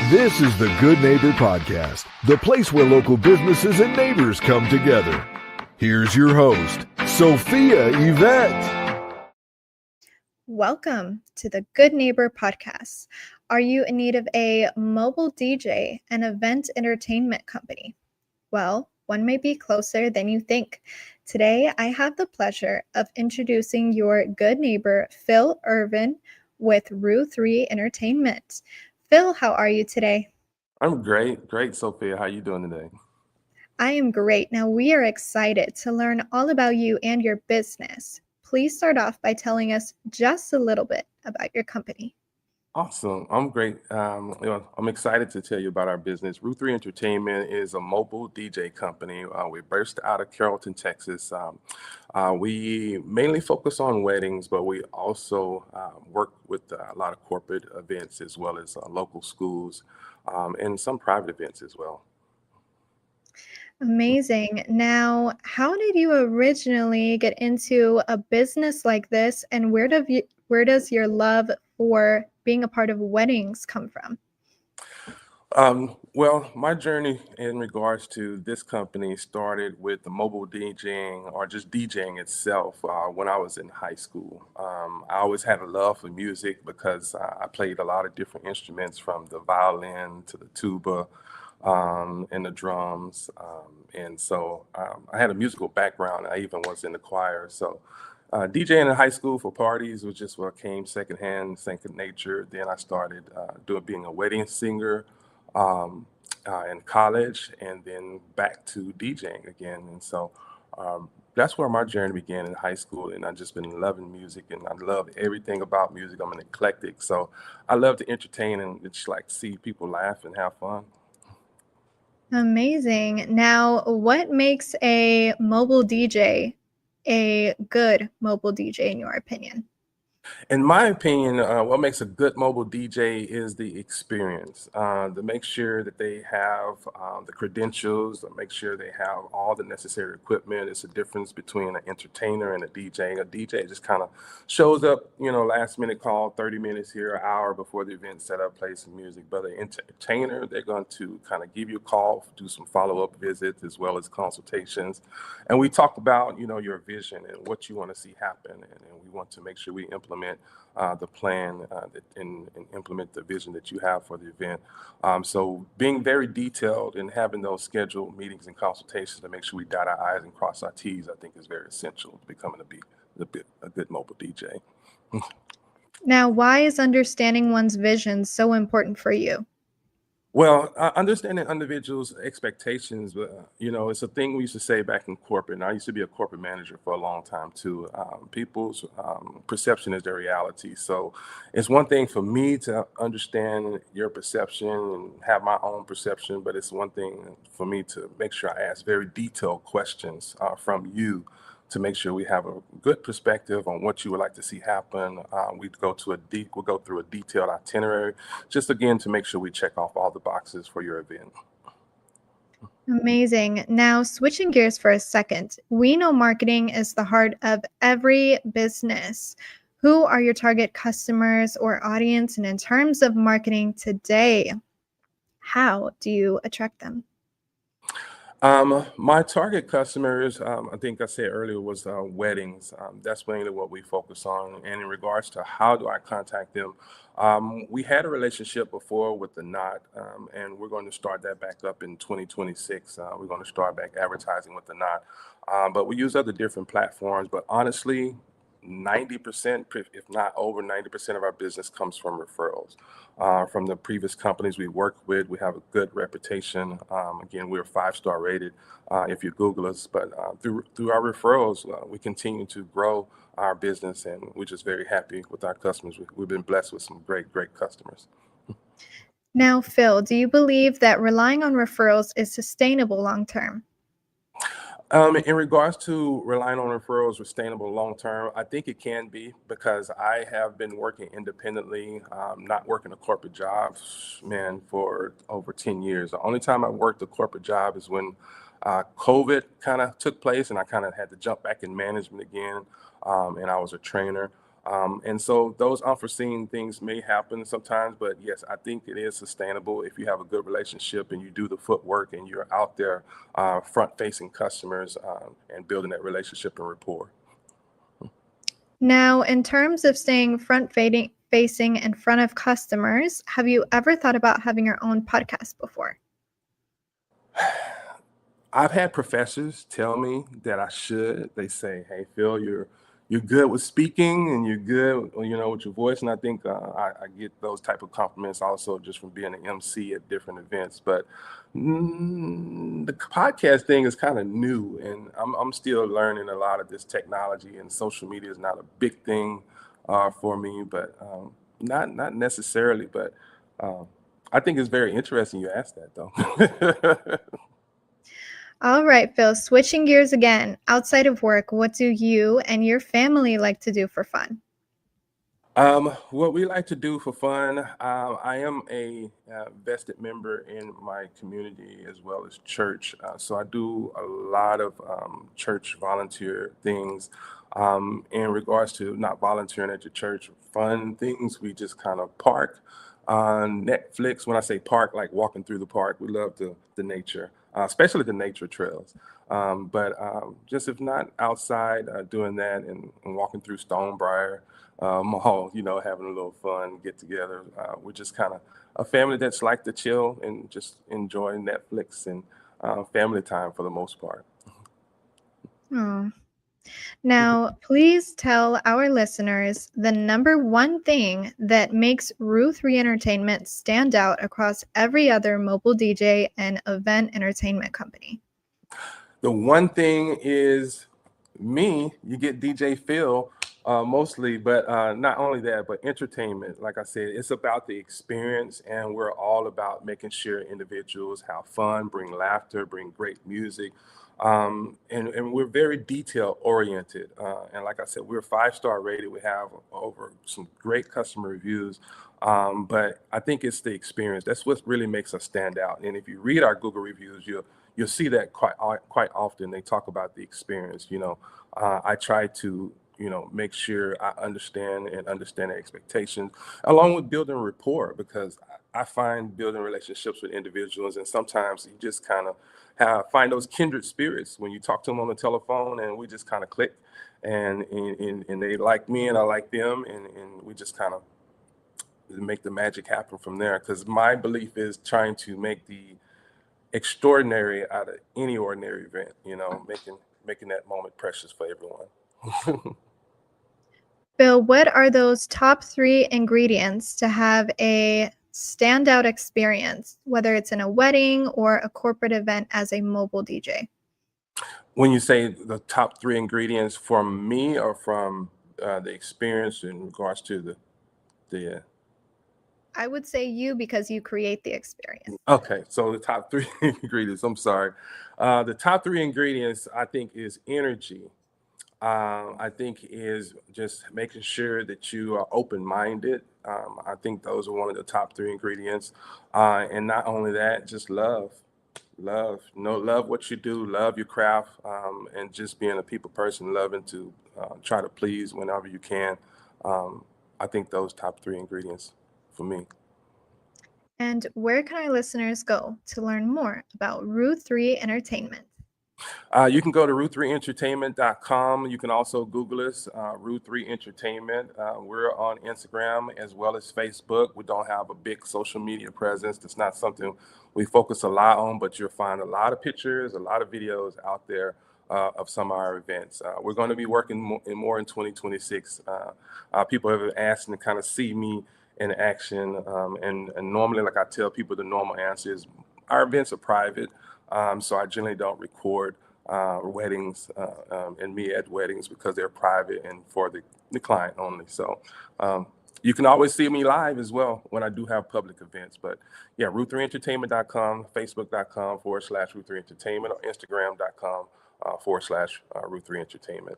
This is the Good Neighbor Podcast, the place where local businesses and neighbors come together. Here's your host, Sophia Yvette. Welcome to the Good Neighbor Podcast. Are you in need of a mobile DJ and event entertainment company? Well, one may be closer than you think. Today, I have the pleasure of introducing your good neighbor, Phil Irvin, with Rue 3 Entertainment. Phil, how are you today? I'm great, Sophia. How you doing today? I am great. Now, we are excited to learn all about you and your business. Please start off by telling us just a little bit about your company. Awesome. I'm great. I'm excited to tell you about our business. Rue 3 Entertainment is a mobile DJ company. We burst out of Carrollton, Texas. We mainly focus on weddings, but we also work with a lot of corporate events as well as local schools and some private events as well. Amazing. Now, how did you originally get into a business like this, and where does your love for being a part of weddings come from? Well, my journey in regards to this company started with the mobile DJing or just DJing itself when I was in high school. I always had a love for music because I played a lot of different instruments from the violin to the tuba and the drums. And so I had a musical background. I even was in the choir. So DJing in high school for parties was just what came second nature. Then I started being a wedding singer in college, and then back to DJing again. And so that's where my journey began in high school. And I've just been loving music, and I love everything about music. I'm an eclectic, so I love to entertain and just like see people laugh and have fun. Amazing. Now, what makes a mobile DJ a good mobile DJ in your opinion? In my opinion, what makes a good mobile DJ is the experience. To make sure that they have the credentials, to make sure they have all the necessary equipment. It's a difference between an entertainer and a DJ. A DJ just kind of shows up, last minute call, 30 minutes here, an hour before the event set up, play some music. But an entertainer, they're going to kind of give you a call, do some follow-up visits as well as consultations. And we talk about, your vision and what you want to see happen. And we want to make sure we implement the plan and implement the vision that you have for the event. So being very detailed and having those scheduled meetings and consultations to make sure we dot our I's and cross our T's, I think is very essential to becoming a good mobile DJ. Now, why is understanding one's vision so important for you? Well, understanding individuals' expectations, it's a thing we used to say back in corporate. And I used to be a corporate manager for a long time too. People's perception is their reality. So it's one thing for me to understand your perception and have my own perception, but it's one thing for me to make sure I ask very detailed questions from you to make sure we have a good perspective on what you would like to see happen. We'll go through a detailed itinerary, just again to make sure we check off all the boxes for your event. Amazing. Now, switching gears for a second, we know marketing is the heart of every business. Who are your target customers or audience? And in terms of marketing today, how do you attract them? My target customers, I think I said earlier, was weddings. That's mainly what we focus on. And in regards to how do I contact them, we had a relationship before with the Knot, and we're going to start that back up in 2026. We're going to start back advertising with the Knot, but we use other different platforms. But honestly, 90%, if not over 90% of our business comes from referrals. From the previous companies we worked with, we have a good reputation. Again, we're 5-star rated if you Google us. But through our referrals, we continue to grow our business, and we're just very happy with our customers. We've been blessed with some great customers. Now, Phil, do you believe that relying on referrals is sustainable long term? In regards to relying on referrals, sustainable long term, I think it can be because I have been working independently, not working a corporate job, man, for over 10 years. The only time I worked a corporate job is when COVID kind of took place, and I kind of had to jump back in management again, and I was a trainer. And so those unforeseen things may happen sometimes, but yes, I think it is sustainable if you have a good relationship and you do the footwork and you're out there front-facing customers and building that relationship and rapport. Now, in terms of staying facing in front of customers, have you ever thought about having your own podcast before? I've had professors tell me that I should. They say, "Hey, Phil, you're good with speaking and you're good, with your voice." And I think I get those type of compliments also just from being an MC at different events. But the podcast thing is kind of new, and I'm still learning a lot of this technology. And social media is not a big thing for me, but not necessarily. But I think it's very interesting you asked that, though. All right, Phil, switching gears again. Outside of work, what do you and your family like to do for fun? What we like to do for fun, I am a vested member in my community as well as church. So I do a lot of church volunteer things. In regards to not volunteering at your church, fun things, we just kind of park on Netflix. When I say park, like walking through the park, we love the nature, especially the nature trails. But just if not outside doing that and walking through Stonebriar Mall, having a little fun, get together. We're just kind of a family that's like to chill and just enjoy Netflix and family time for the most part. Oh. Now, please tell our listeners the number one thing that makes Rue 3 Entertainment stand out across every other mobile DJ and event entertainment company. The one thing is me, you get DJ Phil mostly, but not only that, but entertainment. Like I said, it's about the experience, and we're all about making sure individuals have fun, bring laughter, bring great music. And we're very detail oriented. And like I said, we're 5-star rated. We have over some great customer reviews. But I think it's the experience. That's what really makes us stand out. And if you read our Google reviews, you'll see that quite often. They talk about the experience. I try to make sure I understand the expectations, along with building rapport, because I find building relationships with individuals, and sometimes you just kind of find those kindred spirits when you talk to them on the telephone, and we just kind of click, and they like me and I like them, and we just kind of make the magic happen from there. Because my belief is trying to make the extraordinary out of any ordinary event, making that moment precious for everyone. Bill, what are those top 3 ingredients to have a standout experience, whether it's in a wedding or a corporate event as a mobile DJ? When you say the top 3 ingredients from me or from the experience in regards to the I would say you, because you create the experience. Okay, so the top 3 ingredients, I'm sorry. The top 3 ingredients, I think, is energy. I think is just making sure that you are open-minded. I think those are one of the top 3 ingredients. And not only that, just love. Love what you do, love your craft, and just being a people person, loving to try to please whenever you can. I think those top 3 ingredients for me. And where can our listeners go to learn more about Rue 3 Entertainment? You can go to rue3entertainment.com. You can also Google us, Rue 3 Entertainment. We're on Instagram as well as Facebook. We don't have a big social media presence. That's not something we focus a lot on, but you'll find a lot of pictures, a lot of videos out there of some of our events. We're going to be working more in 2026. People have been asking to kind of see me in action. And normally, like I tell people, the normal answer is our events are private. So I generally don't record weddings and me at weddings because they're private and for the client only. So you can always see me live as well when I do have public events. But yeah, rue3entertainment.com, facebook.com/rue3entertainment, or instagram.com/rue3entertainment.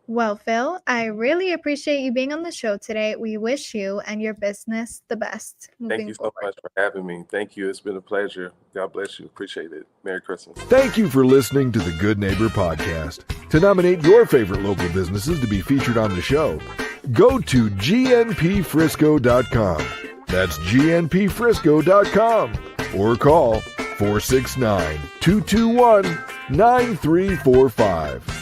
Well, Phil, I really appreciate you being on the show today. We wish you and your business the best moving Thank you so forward. much for having me. Thank you. It's been a pleasure. God bless you. Appreciate it. Merry Christmas. Thank you for listening to the Good Neighbor Podcast. To nominate your favorite local businesses to be featured on the show, go to gnpfrisco.com. That's gnpfrisco.com or call 469-221-9345.